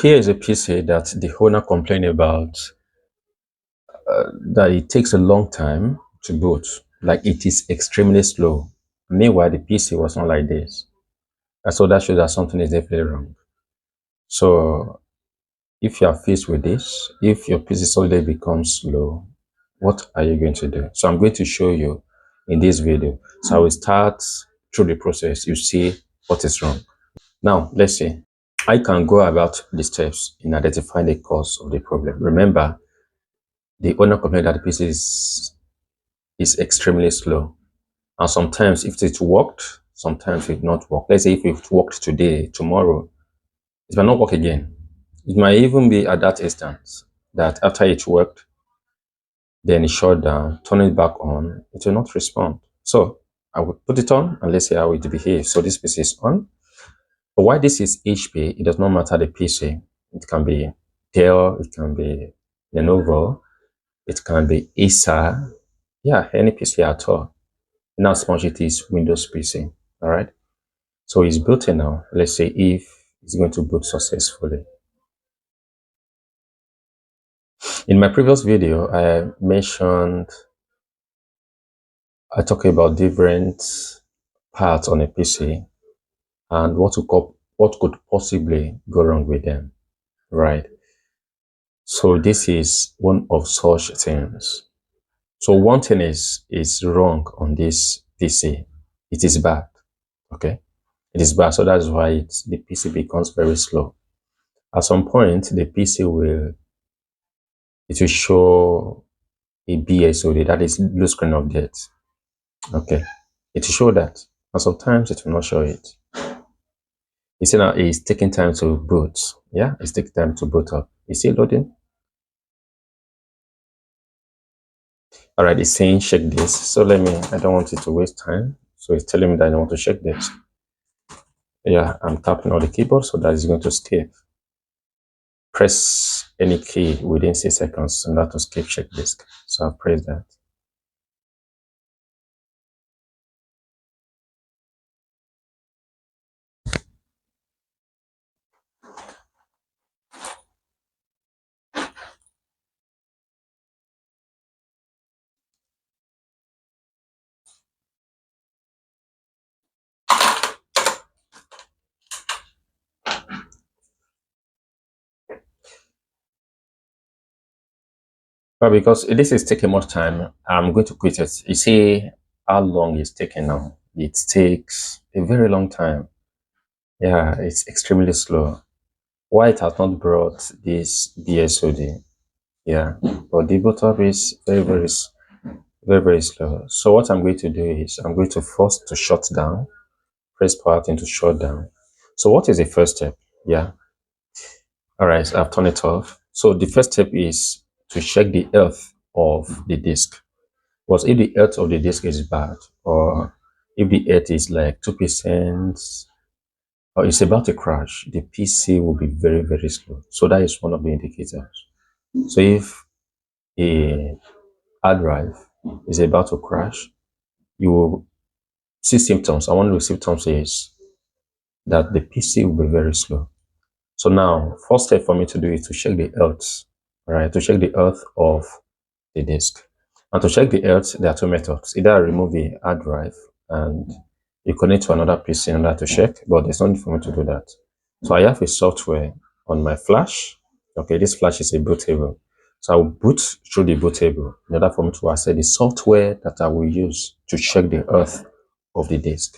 Here is a PC that the owner complained about, that it takes a long time to boot, like it is extremely slow. Meanwhile, the PC was not like this. And so that shows that something is definitely wrong. So if you are faced with this, if your PC suddenly becomes slow, what are you going to do? So I'm going to show you in this video. So I will start through the process. You see what is wrong. Now, let's see. I can go about the steps in identifying the cause of the problem. Remember, the owner complained that the PC is extremely slow. And sometimes if it worked, sometimes it not work. Let's say if it worked today, tomorrow, it might not work again. It might even be at that instance that after it worked, then it shut down, turn it back on, it will not respond. So I will put it on and let's see how it behaves. So this PC is on. But why this is HP, it does not matter the PC. It can be Dell, it can be Lenovo, it can be Acer, yeah, any PC at all. Not as much it is Windows PC. All right. So it's booting now. Let's say if it's going to boot successfully. In my previous video, I talked about different parts on a PC and what could possibly go wrong with them, right? So this is one of such things. So one thing is wrong on this PC. It is bad, okay? It is bad, so that's why the PC becomes very slow. At some point, the PC will show a BSOD, that is blue screen of death. Okay, it will show that, and sometimes it will not show it. You see now it's taking time to boot. Yeah, it's taking time to boot up. Is still loading? All right, it's saying check this. So I don't want it to waste time. So it's telling me that I want to check this. Yeah, I'm tapping on the keyboard so that it's going to skip. Press any key within 6 seconds in order to skip check disk. So I'll press that. But because this is taking much time, I'm going to quit it. You see how long it's taking now? It takes a very long time. Yeah, it's extremely slow. Why it has not brought this BSOD? Yeah, but the boot up is very slow. So what I'm going to do is I'm going to force to shut down, press power button to shut down. So what is the first step? Yeah. All right, so I've turned it off. So the first step is to check the health of the disk. Because if the health of the disk is bad, or if the health is like 2%, or it's about to crash, the PC will be very slow. So that is one of the indicators. So if a hard drive is about to crash, you will see symptoms. And one of the symptoms is that the PC will be very slow. So now, first step for me to do is to check the health, right? To check the health of the disk. And to check the health, there are two methods. Either I remove the hard drive and you connect to another PC in order to check, but there's no need for me to do that. So I have a software on my flash. Okay, this flash is a bootable. So I will boot through the bootable in order for me to access the software that I will use to check the health of the disk.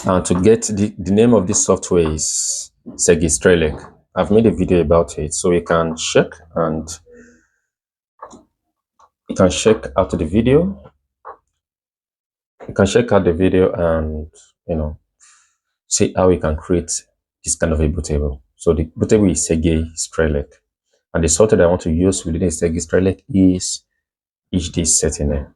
And to get the name of this software is Segistrelec. I've made a video about it, so you can check and you can check out the video. You can check out the video and see how you can create this kind of a bootable. So the bootable is Segistrelec, and the software I want to use within Segistrelec is HD Setting.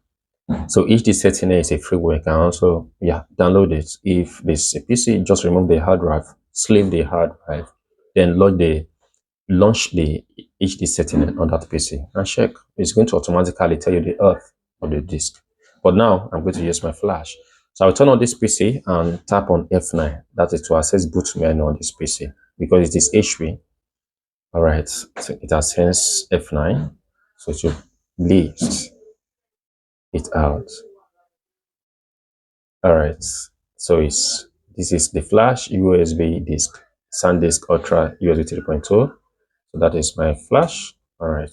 So HD Setting is a freeware. You can also download it. If there's a PC, just remove the hard drive, slave the hard drive, then launch the HD Setting on that PC and check. It's going to automatically tell you the health of the disk. But now I'm going to use my flash. So I'll turn on this PC and tap on F9. That is to access boot menu on this PC because it is HP. All right, so it has hence F9. So it should list it out. All right, so this is the flash USB disk, SanDisk Ultra USB 3.2. So that is my flash. All right.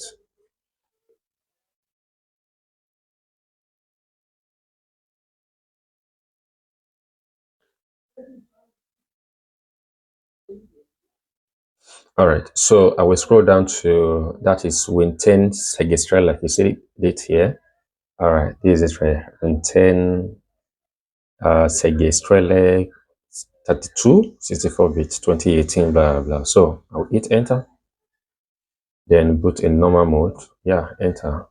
All right, so I will scroll down to, that is Win10 Segistral, like you see it here. All right, this is right, Win10 Segistral 32, 64-bit, 2018, blah, blah, blah. So I'll hit enter, then boot in normal mode. Yeah, enter.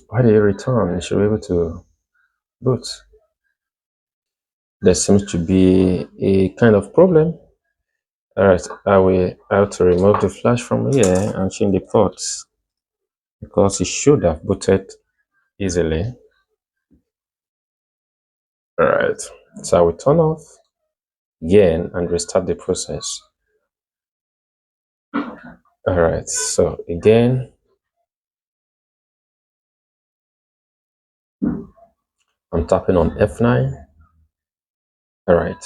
Why did it return? You should be able to boot. There seems to be a kind of problem. All right, I will have to remove the flash from here and change the ports because it should have booted easily. All right, so I will turn off again and restart the process. All right, so again, I'm tapping on F9. All right.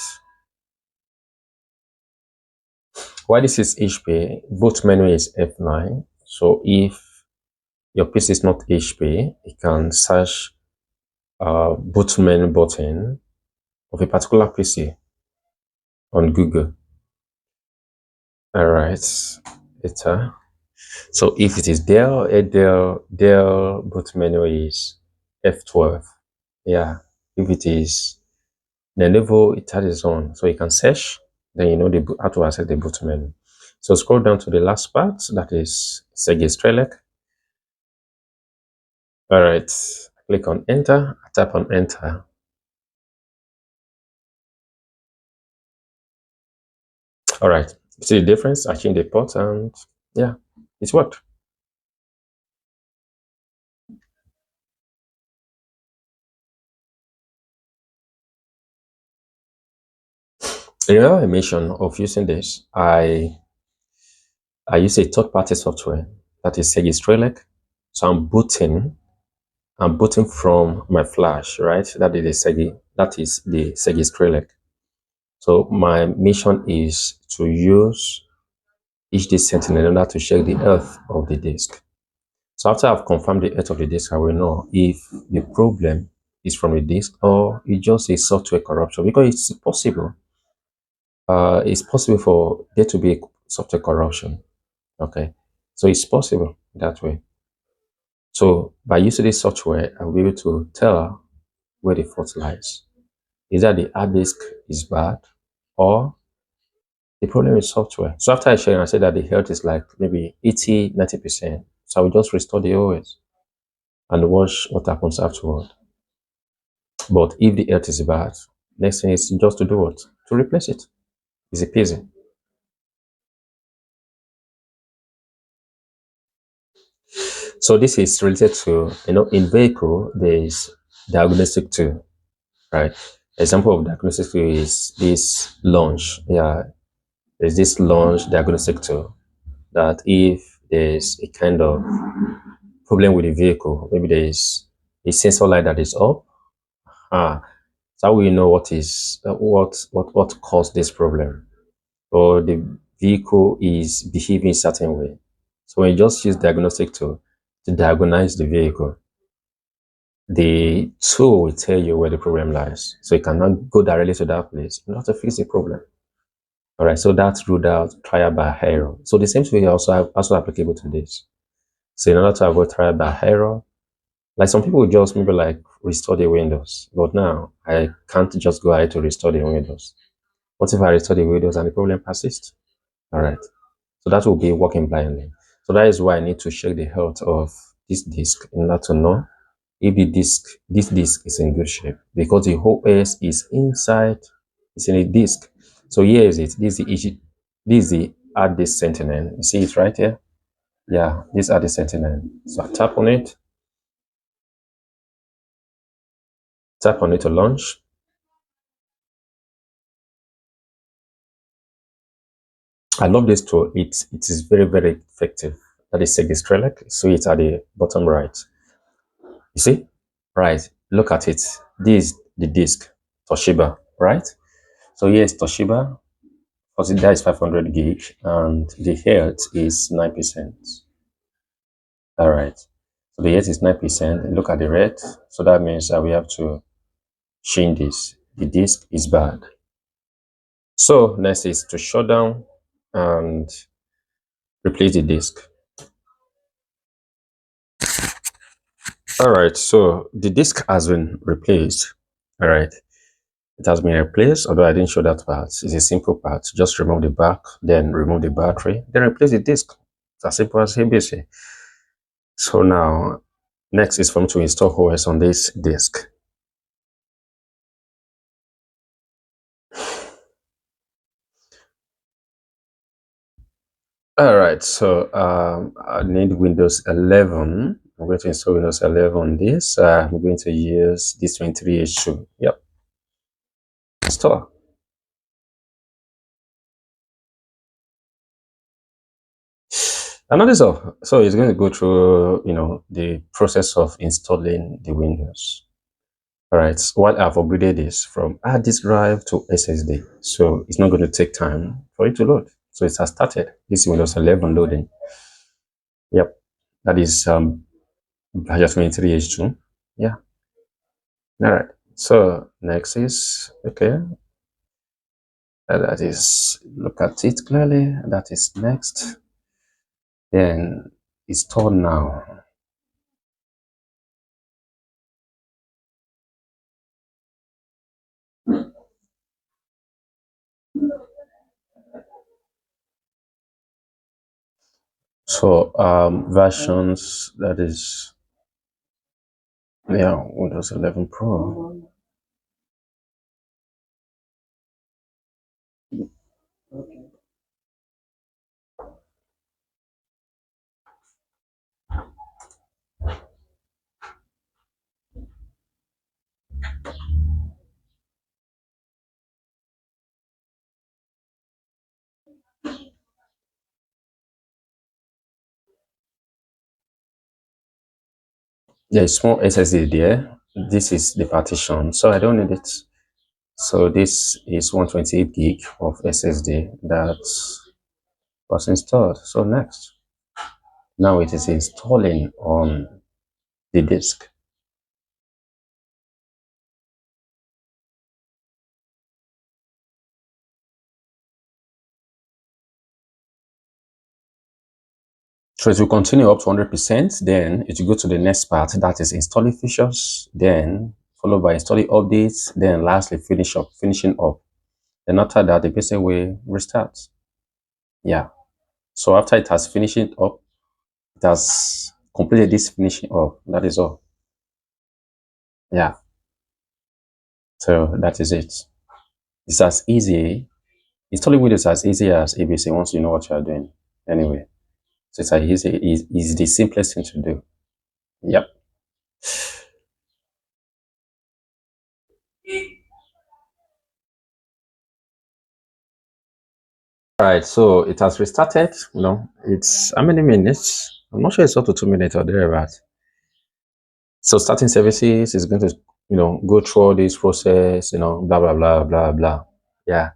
While this is HP, boot menu is F9. So if your PC is not HP, you can search boot menu button of a particular PC on Google. All right, enter. So if it is Dell, Dell boot menu is F12. Yeah, if it is Lenovo, it has its own. So you can search, then you know how to access the boot menu. So scroll down to the last part, that is Segistrelec. All right, click on enter, tap on enter. All right, see the difference? I changed the port and yeah, it's worked. Remember I mentioned of using this, I use a third-party software that is Segistrelec. So I'm booting from my flash, right? That is the Segistrelec. So my mission is to use HD Sentinel in order to check the health of the disk. So after I've confirmed the health of the disk, I will know if the problem is from the disk or it's just a software corruption, because it's possible. It's possible for there to be a software corruption. Okay, so it's possible that way. So by using this software, I'll be able to tell where the fault lies. Is that the hard disk is bad or the problem is software? So after I share, I said that the health is like maybe 80, 90%. So I will just restore the OS and watch what happens afterward. But if the health is bad, next thing is just to do what? To replace it. Easy peasy. So this is related to, in vehicle, there is diagnostic tool, right? Example of diagnostic tool is this launch. Yeah, there's this launch diagnostic tool that if there's a kind of problem with the vehicle, maybe there's a sensor light that is up, so we know what is what caused this problem, or the vehicle is behaving a certain way. So when you just use diagnostic tool to diagnose the vehicle, the tool will tell you where the problem lies. So you cannot go directly to that place in order to fix the problem. All right, so that's ruled out trial by error. So the same thing also applicable to this. So in order to avoid trial by error, like some people just maybe like restore the Windows, but now I can't just go ahead to restore the Windows. What if I restore the Windows and the problem persists? All right, so that will be working blindly. So that is why I need to check the health of this disk in order to know if this disk is in good shape, because the whole OS is inside, it's in a disk. So here is it. This is the hard disk Sentinel. You see it right here. Yeah, these are the sentinel. So I tap on it. Tap on it to launch. I love this tool. It is very, very effective. That is Segistrelec. So it's at the bottom right. You see? Right. Look at it. This is the disk, Toshiba, right? So yes, Toshiba, because that is 500 gig and the health is 9%. All right. So the health is 9%. Look at the red. So that means that we have to change this. The disk is bad. So next is to shut down and replace the disk. All right, so the disk has been replaced. All right, it has been replaced, although I didn't show that part. It's a simple part. Just remove the back, then remove the battery, then replace the disk. It's as simple as ABC. So now, next is for me to install OS on this disk. All right, so I need Windows 11. I'm going to install Windows 11 on this. I'm going to use this 23H2. Yep, install. And that is all. So it's going to go through, the process of installing the Windows. All right. So what I've upgraded this from hard disk drive to SSD. So it's not going to take time for it to load. So it has started. This Windows 11 loading. Yep. That is version 23H2. Yeah. All right. So next is okay. That is, look at it clearly. That is next. Then install now. So versions, that is, yeah, Windows 11 Pro. There is small SSD there. This is the partition, so I don't need it. So this is 128 gig of SSD that was installed. So next, now it is installing on the disk. So it will continue up to 100%, then it will go to the next part, that is installing features, then followed by installing updates, then lastly finishing up. Then after that, the PC will restart. Yeah. So after it has finished it up, it has completed this finishing up. That is all. Yeah. So that is it. It's as easy. Installing Windows as easy as ABC once you know what you are doing. Anyway, so it's as easy. Is the simplest thing to do. Yep. All right. So it has restarted. It's how many minutes? I'm not sure it's up to 2 minutes or thereabout. So starting services is going to, go through all this process, blah, blah, blah, blah, blah. Yeah.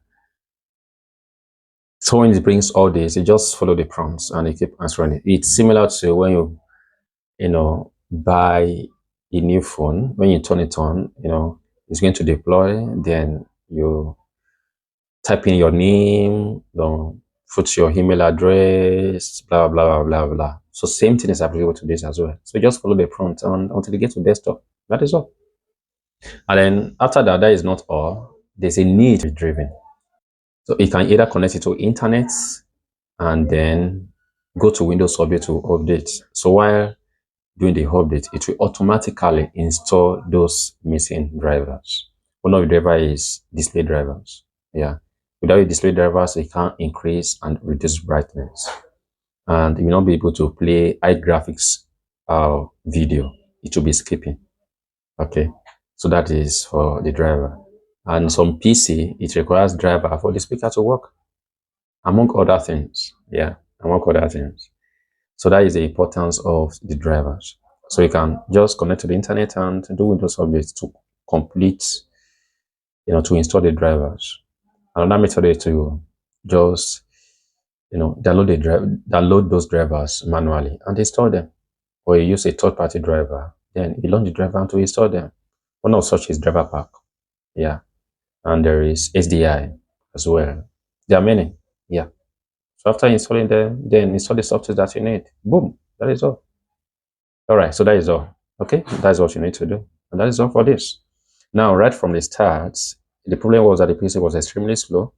So when it brings all this, you just follow the prompts and you keep answering it. It's similar to when buy a new phone. When you turn it on, it's going to deploy. Then you type in your name, put your email address, blah, blah, blah, blah, blah. So same thing is applicable to this as well. So just follow the prompt until you get to desktop. That is all. And then after that, that is not all. There's a need to be driven. So you can either connect it to internet and then go to Windows Update to update. So while doing the update, it will automatically install those missing drivers. One of the drivers is display drivers. Yeah. Without the display drivers, it can't increase and reduce brightness. and you will not be able to play high graphics video. It will be skipping. Okay, so that is for the driver. And some PC, it requires driver for the speaker to work, among other things. Yeah, among other things. So that is the importance of the drivers. So you can just connect to the internet and do Windows updates to complete, to install the drivers. Another method is to just, download those drivers manually and install them. Or you use a third-party driver, then you launch the driver to install them. One of such is driver pack. Yeah. And there is SDI as well. There are many. Yeah. So after installing them, then install the software that you need. Boom. That is all. All right. So that is all. Okay. That's what you need to do. And that is all for this. Now, right from the start, the problem was that the PC was extremely slow.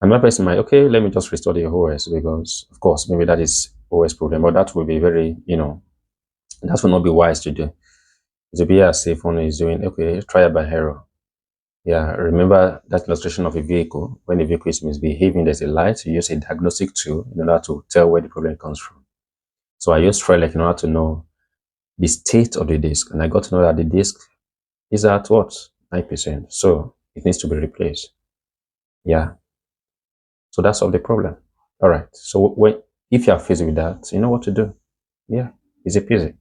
And my person might, okay, let me just restore the OS because, of course, maybe that is OS problem, but that will be very, that will not be wise to do. It will be as if one is doing, okay, trial by error. Yeah, remember that illustration of a vehicle. When a vehicle is misbehaving, there's a light. You use a diagnostic tool in order to tell where the problem comes from. So I used Trelec in order to know the state of the disk, and I got to know that the disk is at what? 9%. So it needs to be replaced. Yeah. So that's all the problem. All right. So if you are faced with that, you know what to do. Yeah, easy peasy.